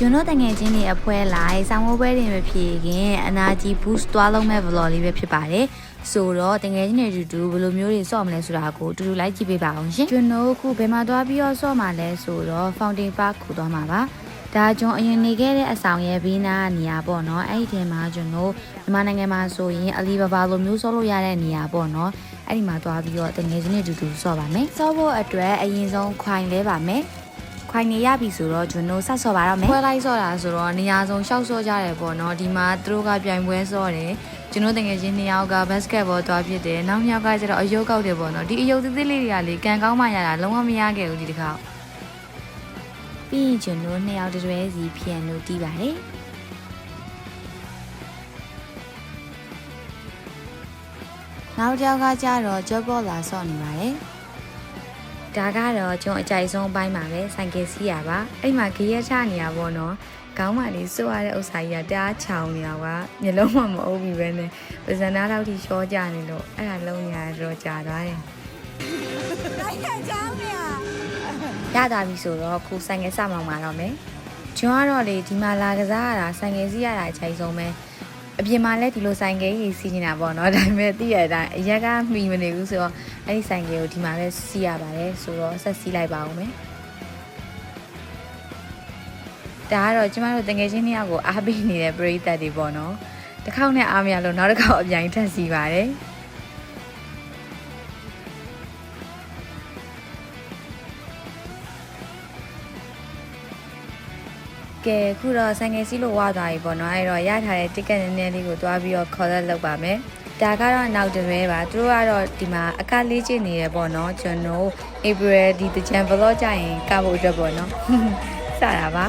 ကျွန်တော်တငယ်ချင်းတွေအဖွဲလိုက်ဆောင်းဝဲပွဲတွေပဲဖြစ်ခင်အနာကြီး boost သွားလုံးမဲ့ vlog လေးပဲဖြစ်ပါတယ်ဆိုတော့တငယ်ချင်းတွေတူတူဘယ်လိုမျိုးတွေဆော့မလဲဆိုတာကိုတူတူလိုက်ကြည့်ပေးပါအောင်ရှင်ကျွန်တော်အခုဘယ်မှာသွားပြီးတော့ဆော့မှာလဲဆိုတော့ Fountain Park ကိုသွားမှာပါဒါကျွန်အရင်နေခဲ့တဲ့အဆောင်ရဲ့ဘေးနားနေရာပေါ့နော်အဲ့ဒီထဲမှာကျွန်တော်မြန်မာနိုင်ငံမှာဆိုရင်အလီဘာဘာလိုမျိုးဆော့လို့ရတဲ့နေရာပေါ့နော်အဲ့ဒီမှာသွားပြီးတော့တငယ်ချင်းတွေတူတူဆော့ပါမယ်ဆော့ဖို့အတွက်အရင်ဆုံးခွိုင်လဲပါမယ်ခွိုင်နေရပြီဆိုတော့ကျွန်တော်ဆက်ဆော့ပါတော့မယ်ခွဲလိုက်ဆော့တာဆိုတော့နေရာဆုံးရှောက်ဆော့ကြတယ်ပေါ့နော်ဒီမှာသူတို့ကပြိုင်ပွဲဆော့တယ်ကျွန်တော်တကယ်ချင်း2ယောက်ကဘတ်စကတ်ဘောသွားဖြစ်တယ်နောက်2ယောက်ကကျတော့အယုတ်ကောက်တယ်ပေါ့နော်ဒီအယုတ်သေးသေးလေးတွေကလေကန်ကောင်းမှရတာလုံးဝမရခဲ့ဘူးဒီတစ်ခါပြီးရင်ကျွန်တော်2ယောက်တွဲစီဖီယန်နိုတီးပါတယ်နောက်တစ်ယောက်ကကျတော့ဂျော့ဘောလာဆော့နေပါတယ်ဒါကတော့ကျွန်တော်အကြိုက်ဆုံးအပိုင်းပါပဲဆိုင်ကယ်စီးရပါအဲ့မှာဂရက်ချနေရပါတော့ခေါင်းမလေးစိုးရတဲ့ဥစ္စာကြီးကတအားချောင်နေတာကမျက်လုံးမှမအုပ်ပြီးပဲနဲ့ပဇန်နာလောက်ထိရှောကြနေလို့အဲ့ဒါလုံးရတော့ကြာသွားတယ်ရတာပြီဆိုတော့ခုဆိုင်ကယ်စမောင်มาတော့မယ်ကျွန်တော်ကတော့လေဒီမှာလာကစားရတာဆိုင်ကယ်စီးရတာအကြိုက်ဆုံးပဲအပြင်မှာလည်းဒီလိုဆိုင်ကယ်ကြီးစီးနေတာပေါ့နော်ဒါပေမဲ့သိရတဲ့အရက်ကမှီမနေဘူးဆိုတော့အဲ့ဒီဆိုင်ကယ်ကိုဒီမှာပဲစီးရပါတယ်ဆိုတော့ဆက်စီးလိုက်ပါဦးမယ်ဒါကတော့ကျမတို့တငယ်ချင်း2ယောက်ကိုအားပေးနေတဲ့ပရိသတ်တွေပေါ့နော်တစ်ခေါက်နဲ့အားမရလို့နောက်တစ်ခေါက်အပြိုင်ထပ်စီးပါတယ်ကဲခုတော့ဆိုင်ငယ်စီးလို့ဝါသွားပြီပေါ့နော်အဲ့တော့ရထားတဲ့ ticket နည်းနည်းလေးကိုတွားပြီးတော့ခေါ်လက်လုပ်ပါမယ်ဒါကတော့နောက်တွဲပါသူတို့ကတော့ဒီမှာအကလေးချင်းနေရပေါ့နော်ကျွန်တော် April ဒီတကြံ vlog ကြရင်ကဖို့အတွက်ပေါ့နော်စတာပါ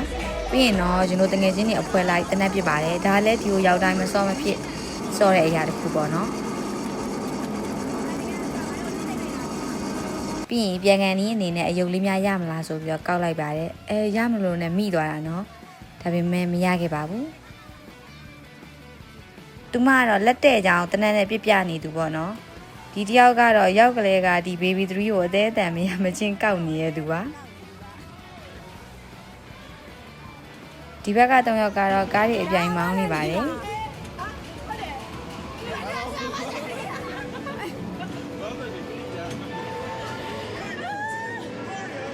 ပြီးရင်တော့ကျွန်တော်တငယ်ချင်းတွေအဖွဲလိုက်တနက်ပြပါတယ်ဒါလည်းဒီကိုရောက်တိုင်းမစောမဖြစ်စောတဲ့အရာတစ်ခုပေါ့နော်ပြီးရင်ပြန်ကန်ကြီးအနေနဲ့အယုတ်လေးများရမလားဆိုပြီးတော့ကောက်လိုက်ပါတယ်ရမလို့နဲ့မိသွားတာနော်ဒါပေမဲ့မရခဲ့ပါဘူးသူမကတော့လက်တဲ့ကြောင်တနက်နဲ့ပြပြနေသူပေါ့နော်ဒီတယောက်ကတော့ရောက်ကလေးကဒီ baby 3ကိုအသေးအတန်မရမချင်းကောက်နေရသူပါဒီဘက်က3ယောက်ကတော့ကားတွေအပြိုင်မောင်းနေပါတယ်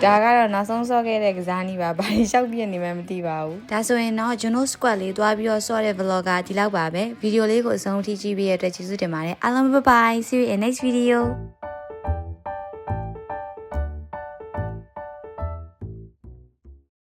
ဒါကတော့နောက်ဆုံးဆော့ခဲ့တဲ့ကစားနည်းပါဘာလို့ရှောက်ပြနေမှမသိပါဘူးဒါဆိုရင်တော့ကျွန်တော် squad လေးတွားပြီးတော့ဆော့တဲ့ vlog ကဒီလောက်ပါပဲဗီဒီယိုလေးကိုအဆုံးထိကြည့်ပြီးရတဲ့အတွက်ကျေးဇူးတင်ပါတယ်အားလုံး bye bye see you in next video